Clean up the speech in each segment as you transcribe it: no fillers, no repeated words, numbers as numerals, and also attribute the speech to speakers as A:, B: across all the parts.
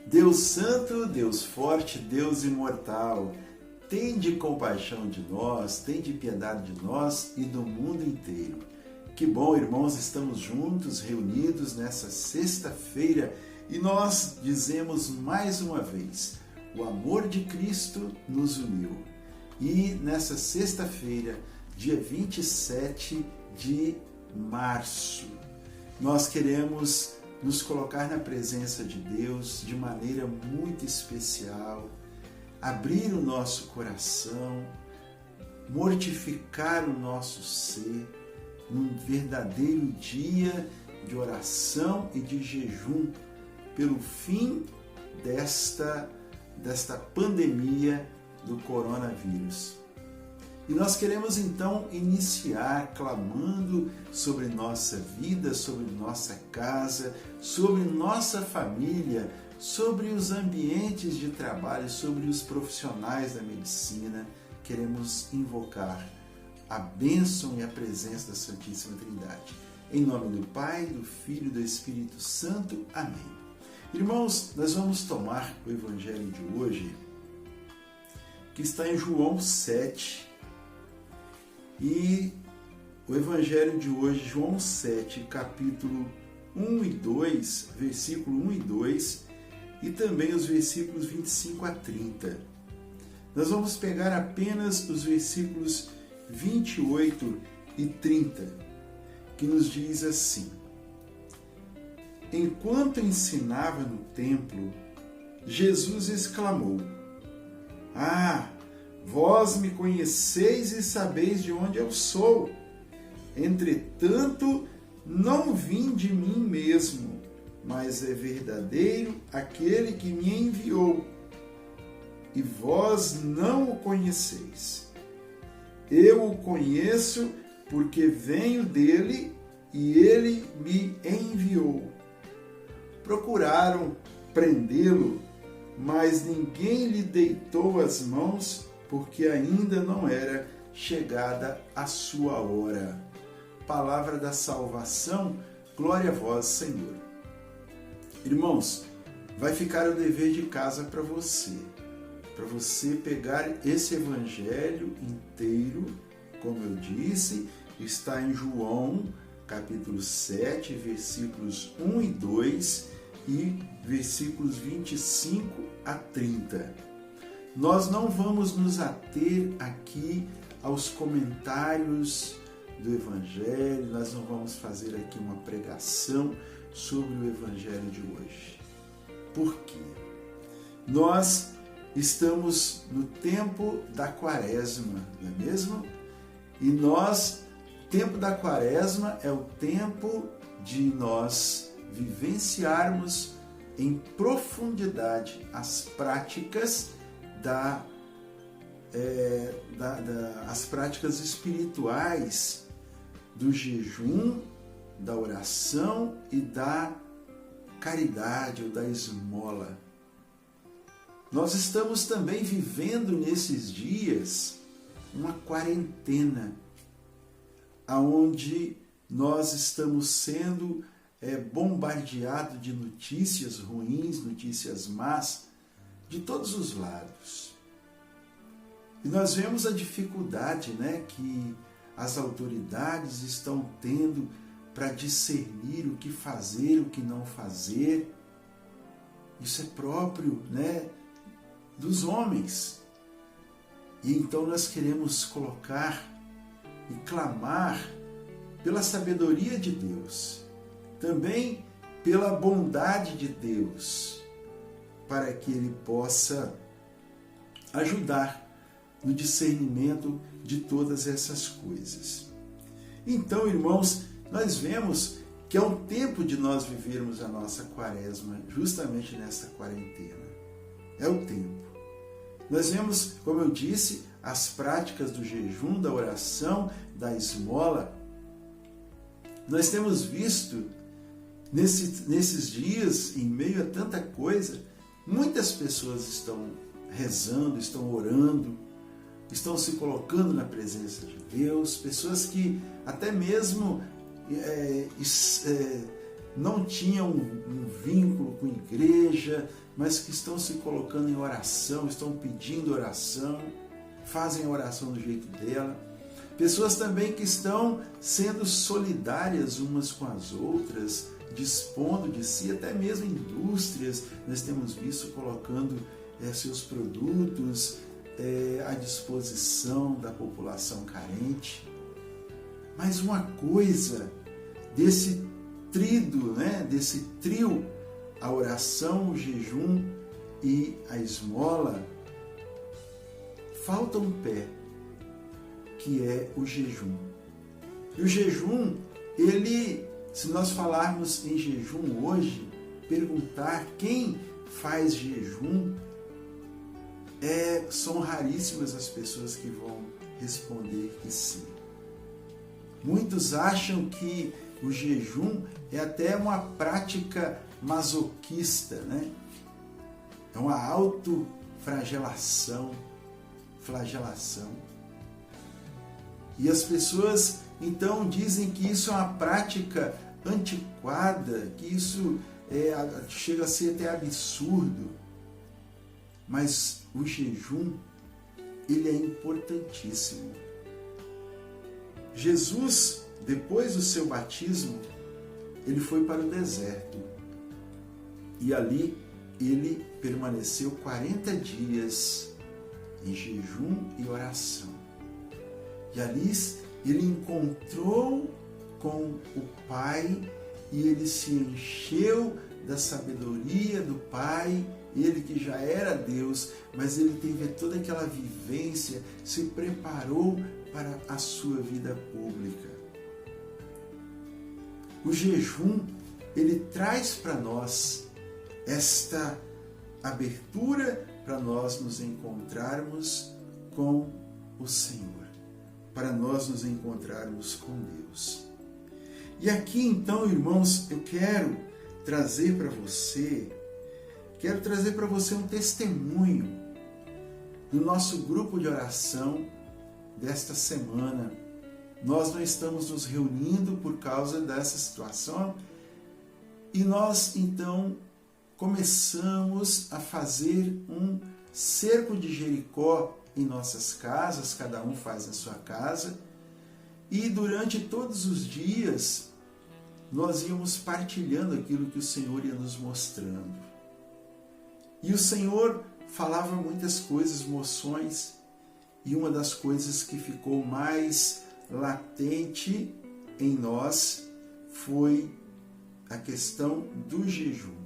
A: Deus santo, Deus forte, Deus imortal, tende compaixão de nós, tende piedade de nós e do mundo inteiro. Que bom, irmãos, estamos juntos, reunidos nessa sexta-feira e nós dizemos mais uma vez, o amor de Cristo nos uniu. E nessa sexta-feira, dia 27 de março, nós queremos nos colocar na presença de Deus de maneira muito especial, abrir o nosso coração, mortificar o nosso ser, num verdadeiro dia de oração e de jejum pelo fim desta pandemia do coronavírus. E nós queremos então iniciar clamando sobre nossa vida, sobre nossa casa, sobre nossa família, sobre os ambientes de trabalho, sobre os profissionais da medicina. Queremos invocar a bênção e a presença da Santíssima Trindade. Em nome do Pai, do Filho e do Espírito Santo. Amém. Irmãos, nós vamos tomar o Evangelho de hoje, que está em João 7. E o Evangelho de hoje, João 7, capítulo 1 e 2, versículo 1 e 2, e também os versículos 25 a 30. Nós vamos pegar apenas os versículos 28 e 30, que nos diz assim: Enquanto ensinava no templo, Jesus exclamou: Ah, vós me conheceis e sabeis de onde eu sou. Entretanto, não vim de mim mesmo, mas é verdadeiro aquele que me enviou, e vós não o conheceis. Eu o conheço porque venho dele e ele me enviou. Procuraram prendê-lo, mas ninguém lhe deitou as mãos, porque ainda não era chegada a sua hora. Palavra da salvação, glória a vós, Senhor. Irmãos, vai ficar o dever de casa para você pegar esse evangelho inteiro, como eu disse, está em João, capítulo 7, versículos 1 e 2 e versículos 25 a 30. Nós não vamos nos ater aqui aos comentários do Evangelho, nós não vamos fazer aqui uma pregação sobre o Evangelho de hoje. Por quê? Nós estamos no tempo da Quaresma, não é mesmo? E o tempo da Quaresma é o tempo de nós vivenciarmos em profundidade as práticas as práticas espirituais do jejum, da oração e da caridade ou da esmola. Nós estamos também vivendo nesses dias uma quarentena, onde nós estamos sendo bombardeados de notícias ruins, notícias más, de todos os lados. E nós vemos a dificuldade, que as autoridades estão tendo para discernir o que fazer, o que não fazer. Isso é próprio, dos homens. E então nós queremos colocar e clamar pela sabedoria de Deus, também pela bondade de Deus, para que Ele possa ajudar no discernimento de todas essas coisas. Então, irmãos, nós vemos que é um tempo de nós vivermos a nossa quaresma justamente nessa quarentena. É o tempo. Nós vemos, como eu disse, as práticas do jejum, da oração, da esmola. Nós temos visto nesses dias, em meio a tanta coisa, muitas pessoas estão rezando, estão orando, estão se colocando na presença de Deus, pessoas que até mesmo não tinham um vínculo com igreja, mas que estão se colocando em oração, estão pedindo oração, fazem a oração do jeito dela. Pessoas também que estão sendo solidárias umas com as outras, dispondo de si, até mesmo indústrias, nós temos visto colocando seus produtos à disposição da população carente. Mas uma coisa desse desse trio, a oração, o jejum e a esmola, falta um pé, que é o jejum. E o jejum, se nós falarmos em jejum hoje, perguntar quem faz jejum, são raríssimas as pessoas que vão responder que sim. Muitos acham que o jejum é até uma prática masoquista, né? É uma flagelação. E as pessoas então dizem que isso é uma prática antiquada, que isso chega a ser até absurdo. Mas o jejum, ele é importantíssimo. Jesus, depois do seu batismo, ele foi para o deserto. E ali ele permaneceu 40 dias em jejum e oração. E ali ele encontrou com o Pai e ele se encheu da sabedoria do Pai. Ele que já era Deus, mas ele teve toda aquela vivência, se preparou para a sua vida pública. O jejum, ele traz para nós esta abertura para nós nos encontrarmos com o Senhor, para nós nos encontrarmos com Deus. E aqui então, irmãos, eu quero trazer para você um testemunho do nosso grupo de oração desta semana. Nós não estamos nos reunindo por causa dessa situação e nós então começamos a fazer um cerco de Jericó em nossas casas, cada um faz a sua casa, e durante todos os dias nós íamos partilhando aquilo que o Senhor ia nos mostrando. E o Senhor falava muitas coisas, moções, e uma das coisas que ficou mais latente em nós foi a questão do jejum.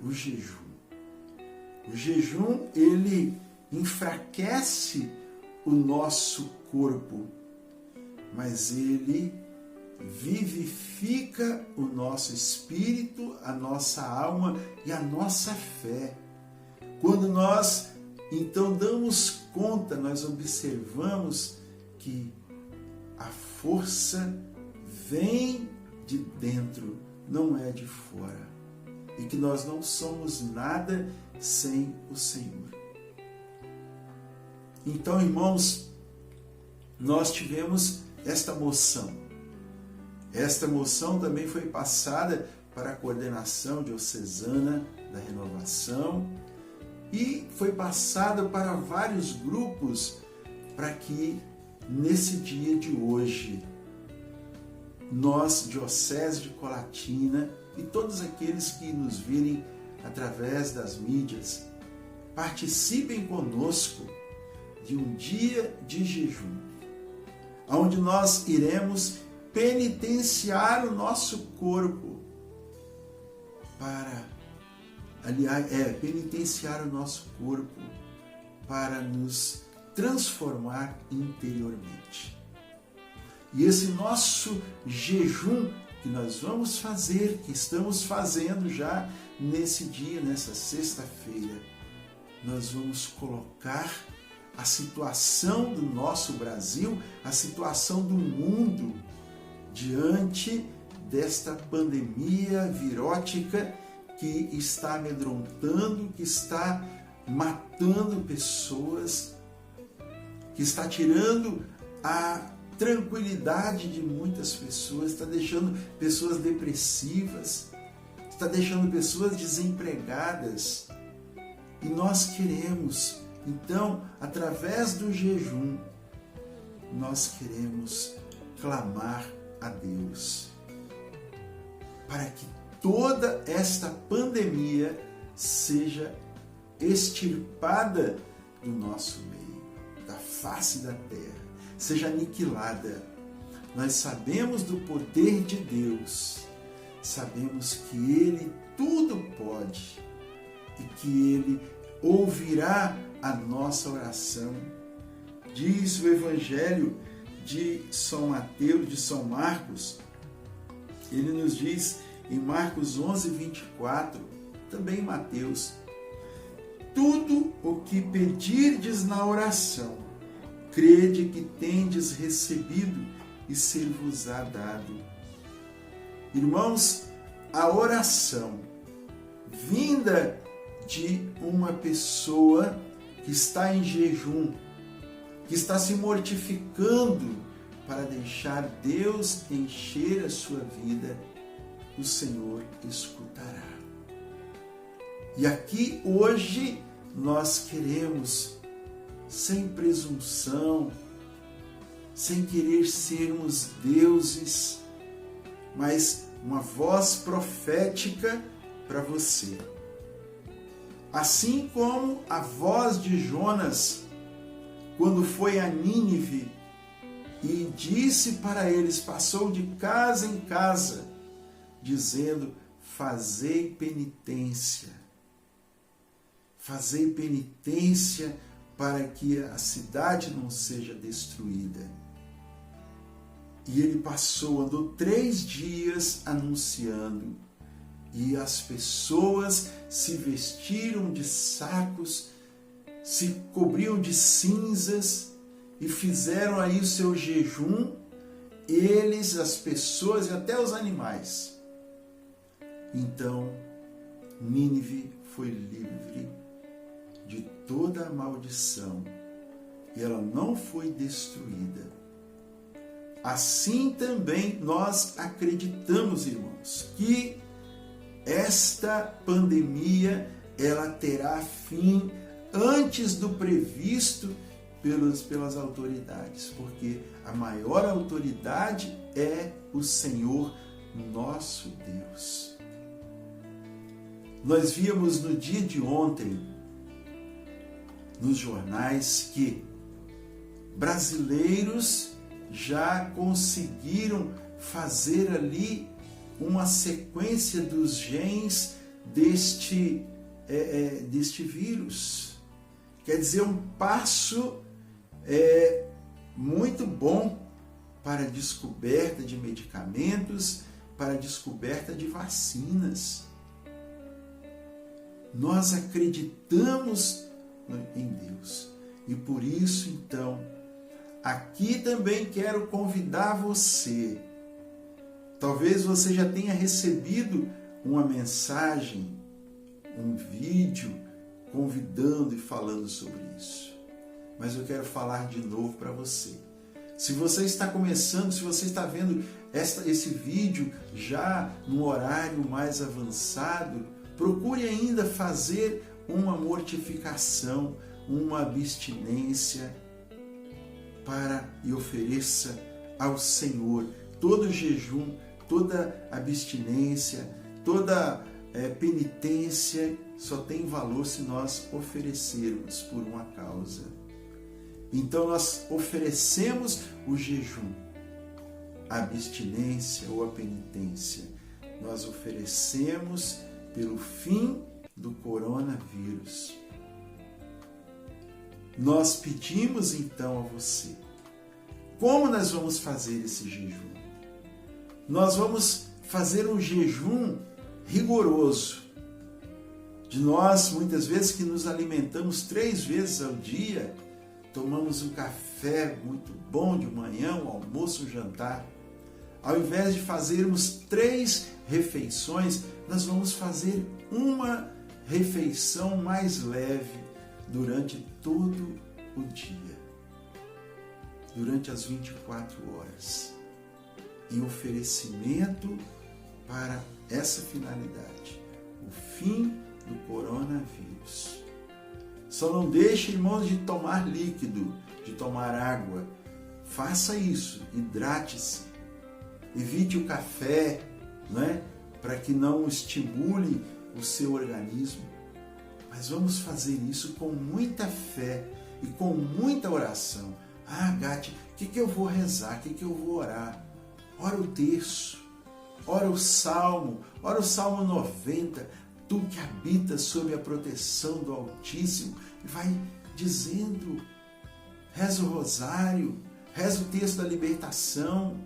A: O jejum. O jejum, ele enfraquece o nosso corpo, mas ele vivifica o nosso espírito, a nossa alma e a nossa fé. Quando nós então damos conta, nós observamos que a força vem de dentro, não é de fora, e que nós não somos nada sem o Senhor. Então, irmãos, nós tivemos esta moção. Esta moção também foi passada para a coordenação diocesana da renovação e foi passada para vários grupos para que nesse dia de hoje nós, Diocese de Colatina, e todos aqueles que nos virem através das mídias, participem conosco de um dia de jejum, onde nós iremos penitenciar o nosso corpo penitenciar o nosso corpo para nos transformar interiormente. E esse nosso jejum que nós vamos fazer, que estamos fazendo já nesse dia, nessa sexta-feira, nós vamos colocar a situação do nosso Brasil, a situação do mundo, diante desta pandemia virótica que está amedrontando, que está matando pessoas, que está tirando a tranquilidade de muitas pessoas, está deixando pessoas depressivas, está deixando pessoas desempregadas. E nós queremos, então, através do jejum, nós queremos clamar a Deus para que toda esta pandemia seja extirpada do nosso meio, da face da terra, seja aniquilada. Nós sabemos do poder de Deus, sabemos que Ele tudo pode e que Ele ouvirá a nossa oração. Diz o Evangelho de São Mateus, de São Marcos, ele nos diz em Marcos 11, 24, também Mateus: tudo o que pedirdes na oração, crede que tendes recebido e ser-vos-á dado. Irmãos, a oração vinda de uma pessoa que está em jejum, que está se mortificando para deixar Deus encher a sua vida, o Senhor escutará. E aqui hoje nós queremos, sem presunção, sem querer sermos deuses, mas uma voz profética para você. Assim como a voz de Jonas, quando foi a Nínive e disse para eles, passou de casa em casa, dizendo: fazei penitência para que a cidade não seja destruída. E ele andou 3 dias anunciando, e as pessoas se vestiram de sacos, se cobriam de cinzas e fizeram aí o seu jejum, eles, as pessoas e até os animais. Então, Nínive foi livre de toda a maldição e ela não foi destruída. Assim também nós acreditamos, irmãos, que esta pandemia ela terá fim antes do previsto pelas autoridades, porque a maior autoridade é o Senhor nosso Deus. Nós víamos no dia de ontem, nos jornais, que brasileiros já conseguiram fazer ali uma sequência dos genes deste vírus. Quer dizer, um passo muito bom para a descoberta de medicamentos, para a descoberta de vacinas. Nós acreditamos em Deus e por isso, então, aqui também quero convidar você. Talvez você já tenha recebido uma mensagem, um vídeo convidando e falando sobre isso. Mas eu quero falar de novo para você. Se você está começando, se você está vendo esse vídeo já no horário mais avançado, procure ainda fazer uma mortificação, uma abstinência e ofereça ao Senhor todo jejum, toda abstinência, toda penitência só tem valor se nós oferecermos por uma causa. Então nós oferecemos o jejum, a abstinência ou a penitência. Nós oferecemos pelo fim do coronavírus. Nós pedimos então a você, como nós vamos fazer esse jejum? Nós vamos fazer um jejum rigoroso. De nós, muitas vezes, que nos alimentamos 3 vezes ao dia, tomamos um café muito bom de manhã, um almoço, um jantar. Ao invés de fazermos 3 refeições, nós vamos fazer uma refeição mais leve durante todo o dia. durante as 24 horas, em oferecimento para essa finalidade, o fim do coronavírus. Só não deixe, irmãos, de tomar líquido, de tomar água. Faça isso, hidrate-se. Evite o café, para que não estimule o seu organismo. Mas vamos fazer isso com muita fé e com muita oração. Gati, o que eu vou rezar? O que eu vou orar? Ora o terço, ora o Salmo 90. Tu que habitas sob a proteção do Altíssimo, e vai dizendo, reza o rosário, reza o texto da libertação,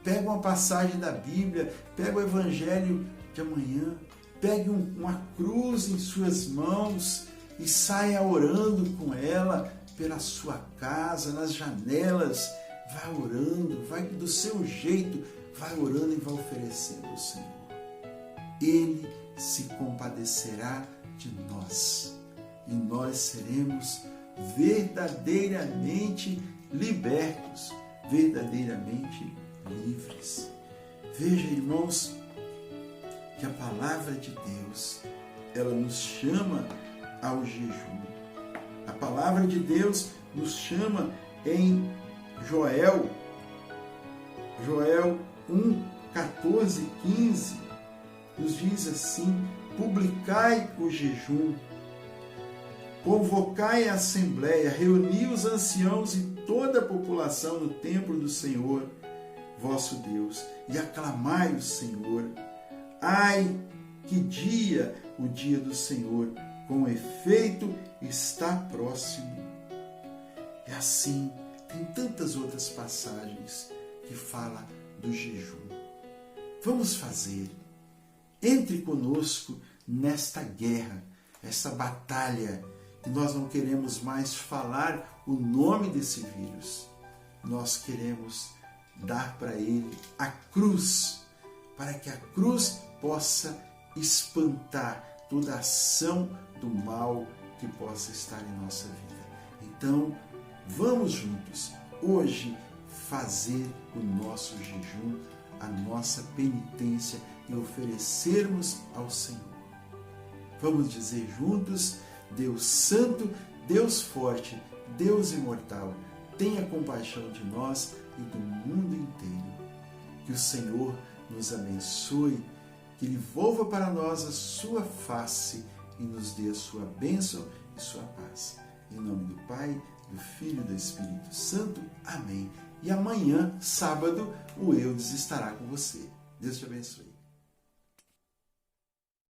A: pega uma passagem da Bíblia, pega o Evangelho de amanhã, pegue uma cruz em suas mãos e saia orando com ela pela sua casa, nas janelas, vai orando, vai do seu jeito, vai orando e vai oferecendo ao Senhor. Ele se compadecerá de nós e nós seremos verdadeiramente libertos, verdadeiramente livres. Veja, irmãos, que a palavra de Deus, ela nos chama ao jejum. A palavra de Deus nos chama em Joel 1, 14, 15, nos diz assim: publicai o jejum, convocai a assembleia, reuni os anciãos e toda a população no templo do Senhor, vosso Deus, e aclamai o Senhor. Ai, que dia, o dia do Senhor, com efeito está próximo. E assim, tem tantas outras passagens que falam do jejum. Vamos fazer. Entre conosco nesta guerra, essa batalha, que nós não queremos mais falar o nome desse vírus. Nós queremos dar para ele a cruz, para que a cruz possa espantar toda a ação do mal que possa estar em nossa vida. Então, vamos juntos, hoje, fazer o nosso jejum, a nossa penitência e oferecermos ao Senhor. Vamos dizer juntos: Deus Santo, Deus Forte, Deus Imortal, tenha compaixão de nós e do mundo inteiro. Que o Senhor nos abençoe, que Ele volva para nós a sua face e nos dê a sua bênção e sua paz. Em nome do Pai, do Filho e do Espírito Santo. Amém. E amanhã, sábado, o Eudes estará com você. Deus te abençoe.